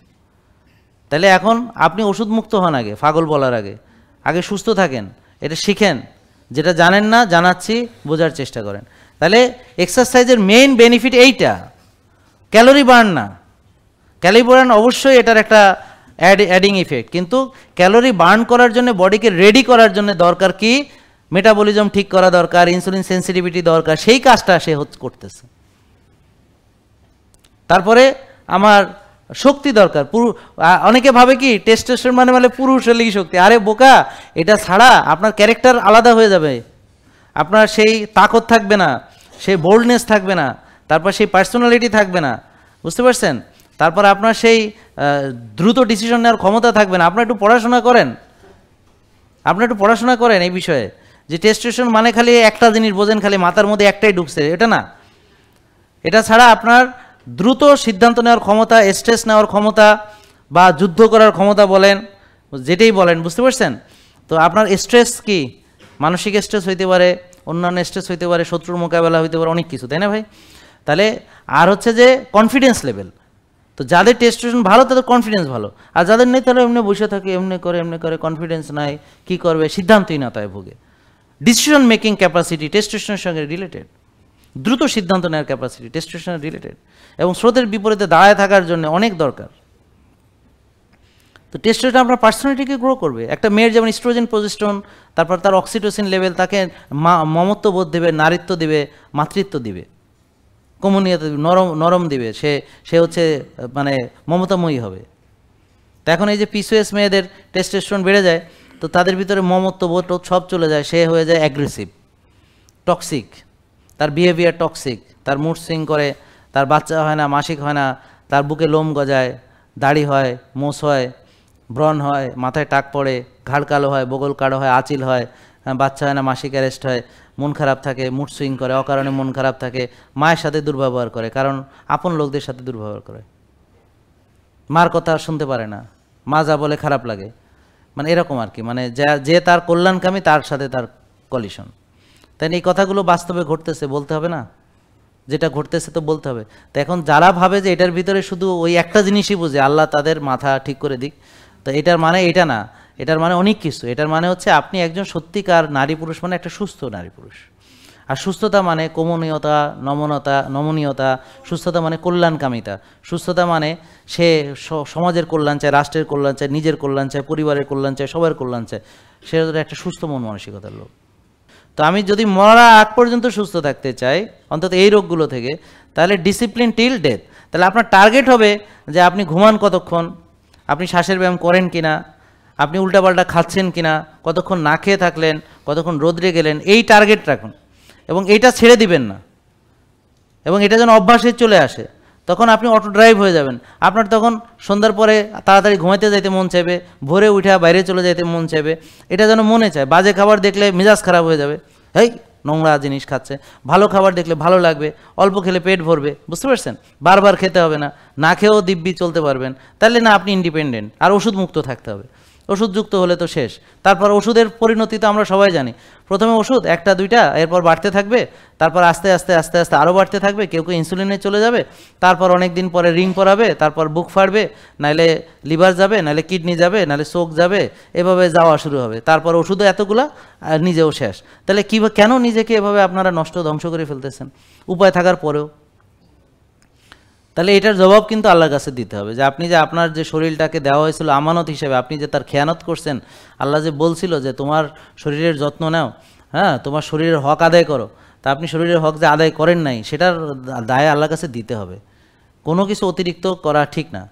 তাহলে এখন আপনি ওষুধ মুক্ত হন, আগে পাগল বলার আগে সুস্থ থাকেন, এটা শিখেন, যেটা জানেন না জানাচ্ছি, বোঝার চেষ্টা করেন। তাহলে এক্সারসাইজের মেইন বেনিফিট এইটা, ক্যালোরি বার্ন না। ক্যালোরি বার্ন অবশ্যই এটার একটা অ্যাডিং ইফেক্ট, কিন্তু ক্যালোরি বার্ন করার জন্য, বডিকে রেডি করার জন্য দরকার কি? মেটাবলিজম ঠিক করা দরকার, ইনসুলিন সেন্সিটিভিটি দরকার, সেই কাজটা সে করতেছে। তারপরে আমার শক্তি দরকার। অনেকে ভাবে কি টেস্টোস্টেরন মানে পুরুষ হলেই শক্তি। আরে বোকা, এটা ছাড়া আপনার ক্যারেক্টার আলাদা হয়ে যাবে, আপনার সেই তাকত থাকবে না, সেই বোল্ডনেস থাকবে না, তারপর সেই পার্সোনালিটি থাকবে না, বুঝতে পারছেন? তারপর আপনার সেই দ্রুত ডিসিশন নেওয়ার ক্ষমতা থাকবে না। আপনার একটু পড়াশোনা করেন এই বিষয়ে, যে টেস্টোস্টেরন মানে খালি একটা জিনিস বোঝেন, খালি মাথার মধ্যে একটাই ঢুকছে, এটা না। এটা ছাড়া আপনার দ্রুত সিদ্ধান্ত নেওয়ার ক্ষমতা, স্ট্রেস নেওয়ার ক্ষমতা, বা যুদ্ধ করার ক্ষমতা বলেন, যেটাই বলেন, বুঝতে পারছেন? তো আপনার স্ট্রেস কি? মানসিক স্ট্রেস হইতে পারে, অন্যান্য স্ট্রেস হইতে পারে, শত্রুর মোকাবেলা হইতে পারে, অনেক কিছু, তাই না ভাই? তাহলে আর হচ্ছে যে কনফিডেন্স লেভেল। তো যাদের টেস্টোস্টেরন ভালো তাদের কনফিডেন্স ভালো, আর যাদের নেই তাহলে এমনি বসে থাকে, এমনি করে, কনফিডেন্স নাই, কি করবে, সিদ্ধান্তহীনতায় ভোগে। ডিসিশন মেকিং ক্যাপাসিটি টেস্টোস্টেরনের সঙ্গে রিলেটেড, দ্রুত সিদ্ধান্ত নেওয়ার ক্যাপাসিটি টেস্টোস্টেরনের রিলেটেড, এবং স্রোতের বিপরীতে দাঁড়ায় থাকার জন্য অনেক দরকার। তো টেস্টোস্টেরন আপনার পার্সোনালিটিকে গ্রো করবে। একটা মেয়ের যেমন ইস্ট্রোজেন, প্রজেস্টেরন, তারপর তার অক্সিটোসিন লেভেল, তাকে মমত্ব বোধ দেবে, নারীত্ব দিবে, মাতৃত্ব দিবে, কমনীয়তা দিবে, নরম দিবে, সে হচ্ছে মানে মমতাময়ী হবে। তো এখন এই যে পিসিওএস মেয়েদের টেস্টোস্টেরন বেড়ে যায়, তো তাদের ভিতরে মমত্ব বোধ সব চলে যায়, সে হয়ে যায় অ্যাগ্রেসিভ, টক্সিক, তার বিহেভিয়ার টক্সিক, তার মুড সুইং করে, তার বাচ্চা হয় না, মাসিক হয় না, তার বুকে লোম গজায়, দাড়ি হয়, মোষ হয়, ব্রণ হয়, মাথায় টাক পড়ে, ঘাড় কালো হয়, বগল কালো হয়, আঁচিল হয়, বাচ্চা হয় না, মাসিক অ্যারেস্ট হয়, মন খারাপ থাকে, মুড সুইং করে, অকারণে মন খারাপ থাকে, মায়ের সাথে দুর্ব্যবহার করে, কারণ আপন লোকদের সাথে দুর্ব্যবহার করে, মার কথা শুনতে পারে না, মা যা বলে খারাপ লাগে, মানে এরকম আর কি, মানে যে তার কল্যাণকামী তার সাথে তার কলিশন। তাই এই কথাগুলো বাস্তবে ঘটতেছে, বলতে হবে না? যেটা ঘটতেছে তো বলতে হবে। তো এখন যারা ভাবে যে এটার ভিতরে শুধু ওই একটা জিনিসই বুঝে, আল্লাহ তাদের মাথা ঠিক করে দিক, তো এটার মানে এটা না, এটার মানে অনেক কিছু। এটার মানে হচ্ছে আপনি একজন সত্যিকার নারী পুরুষ, মানে একটা সুস্থ নারী পুরুষ। আর সুস্থতা মানে কোমনীয়তা, নমনীয়তা, সুস্থতা মানে কল্যাণকামিতা, সুস্থতা মানে সে সমাজের কল্যাণ চায়, রাষ্ট্রের কল্যাণ চায়, নিজের কল্যাণ চায়, পরিবারের কল্যাণ চায়, সবার কল্যাণ চায়, সে একটা সুস্থ মন মানসিকতার লোক। তো আমি যদি মরা আগ পর্যন্ত সুস্থ থাকতে চাই, অন্তত এই রোগগুলো থেকে, তাহলে ডিসিপ্লিন টিল ডেথ। তাহলে আপনার টার্গেট হবে যে আপনি ঘুমান কতক্ষণ, আপনি শ্বাসের ব্যায়াম করেন কিনা, আপনি উল্টাপাল্টা খাচ্ছেন কিনা, কতক্ষণ না খেয়ে থাকলেন, কতক্ষণ রোদ্রে গেলেন, এই টার্গেট রাখুন এবং এইটা ছেড়ে দিবেন না, এবং এটা যেন অভ্যাসে চলে আসে। তখন আপনি অটো ড্রাইভ হয়ে যাবেন। আপনার তখন সন্ধ্যার পরে তাড়াতাড়ি ঘুমাইতে যাইতে মন চাইবে, ভোরে উঠে বাইরে চলে যাইতে মন চাইবে, এটা যেন মনে চায়। বাজে খাবার দেখলে মেজাজ খারাপ হয়ে যাবে, এই নোংরা জিনিস খাচ্ছে। ভালো খাবার দেখলে ভালো লাগবে, অল্প খেলে পেট ভরবে, বুঝতে পারছেন? বারবার খেতে হবে না, না খেয়েও দিব্যি চলতে পারবেন। তাহলে না আপনি ইন্ডিপেন্ডেন্ট। আর ওষুধ মুক্ত থাকতে হবে, ওষুধযুক্ত হলে তো শেষ। তারপর ওষুধের পরিণতি তো আমরা সবাই জানি, প্রথমে ওষুধ একটা দুইটা, এরপর বাড়তে থাকবে, তারপর আস্তে আস্তে আস্তে আস্তে আরও বাড়তে থাকবে, কেউ কেউ ইনসুলিনে চলে যাবে, তারপর অনেক দিন পরে রিং পরাবে, তারপর বুক ফাড়বে, নাহলে লিভার যাবে, নাহলে কিডনি যাবে, নাহলে চোখ যাবে, এভাবে যাওয়া শুরু হবে। তারপর ওষুধও এতগুলা, আর নিজেও শেষ। তাহলে কেন নিজেকে এভাবে আপনারা ধ্বংস করে ফেলতেছেন উপায় থাকার পরেও? তাহলে এটার জবাব কিন্তু আল্লাহর কাছে দিতে হবে, যে আপনি যে আপনার যে শরীরটাকে দেওয়া হয়েছিল আমানত হিসেবে, আপনি যে তার খেয়ানত করছেন। আল্লাহ যে বলছিল যে তোমার শরীরের যত্ন নাও, হ্যাঁ, তোমার শরীরের হক আদায় করো, তা আপনি শরীরের হক যে আদায় করেন নাই, সেটার দায় আল্লাহর কাছে দিতে হবে। কোনো কিছু অতিরিক্ত করা ঠিক না।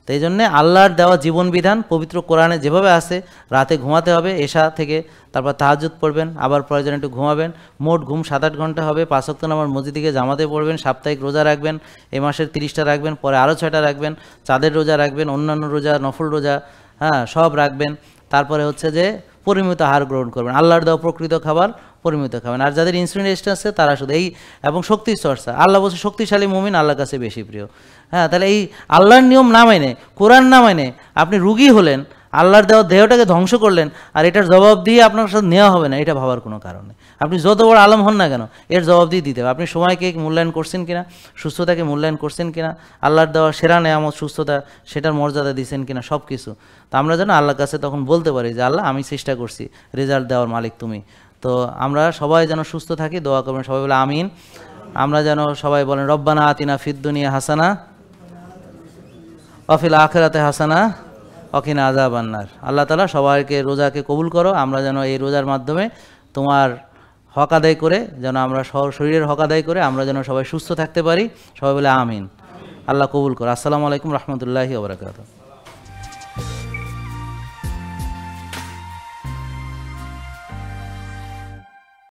তো এই জন্যে আল্লাহর দেওয়া জীবন বিধান পবিত্র কোরআনে যেভাবে আছে, রাতে ঘুমাতে হবে এশা থেকে, তারপর তাহাজ্জুদ পড়বেন, আবার প্রয়োজনে একটু ঘুমাবেন, মোট ঘুম 7-8 ঘন্টা হবে, 5 ওয়াক্ত নামাজ মসজিদে গিয়ে জামাতে পড়বেন, সাপ্তাহিক রোজা রাখবেন, এ মাসের 30টা রাখবেন, পরে আরও 6টা রাখবেন, চাঁদের রোজা রাখবেন, অন্যান্য রোজা, নফল রোজা, হ্যাঁ, সব রাখবেন। তারপরে হচ্ছে যে পরিমিত আহার গ্রহণ করবেন, আল্লাহর দেওয়া প্রকৃত খাবার পরিমিত খাবেন। আর যাদের ইনসুলিন রেজিস্ট্যান্স আছে তারা শুধু এই, এবং শক্তির চর্চা, আল্লাহ বলছে শক্তিশালী মুমিন আল্লাহর কাছে বেশি প্রিয়। হ্যাঁ, তাহলে এই আল্লাহর নিয়ম না মেনে, কোরআন না মেনে আপনি রুগী হলেন, আল্লাহর দেওয়া দেহটাকে ধ্বংস করলেন, আর এটার জবাব দিয়ে আপনার সাথে নেওয়া হবে না, এটা ভাবার কোনো কারণ নেই। আপনি যত বড় আলম হন না কেন, এর জবাব দিয়ে দিতে হবে। আপনি সময়কে মূল্যায়ন করছেন কিনা, সুস্থতাকে মূল্যায়ন করছেন কিনা, আল্লাহর দেওয়া সেরা নেয়ামত সুস্থতা, সেটার মর্যাদা দিয়েছেন কিনা, সব কিছু। তা আমরা যেন আল্লাহর কাছে তখন বলতে পারি যে আল্লাহ আমি চেষ্টা করছি, রেজাল্ট দেওয়ার মালিক তুমি। তো আমরা সবাই যেন সুস্থ থাকি, দোয়া করবেন সবাই বলে আমিন। আমরা যেন সবাই বলেন রব্বানা আতিনা ফিদ দুনিয়া হাসানা ওয়াফিল আখিরাতে হাসানা ওয়াকিনা আযাবান্নার। আল্লাহ তাআলা সবাইকে রোজাকে কবুল করো, আমরা যেন এই রোজার মাধ্যমে তোমার হক আদায় করে, যেন আমরা শরীরের হক আদায় করে আমরা যেন সবাই সুস্থ থাকতে পারি। সবাই বলে আমিন। আল্লাহ কবুল করো। আসসালামু আলাইকুম রহমতুল্লাহি ওয়া বারাকাতুহু।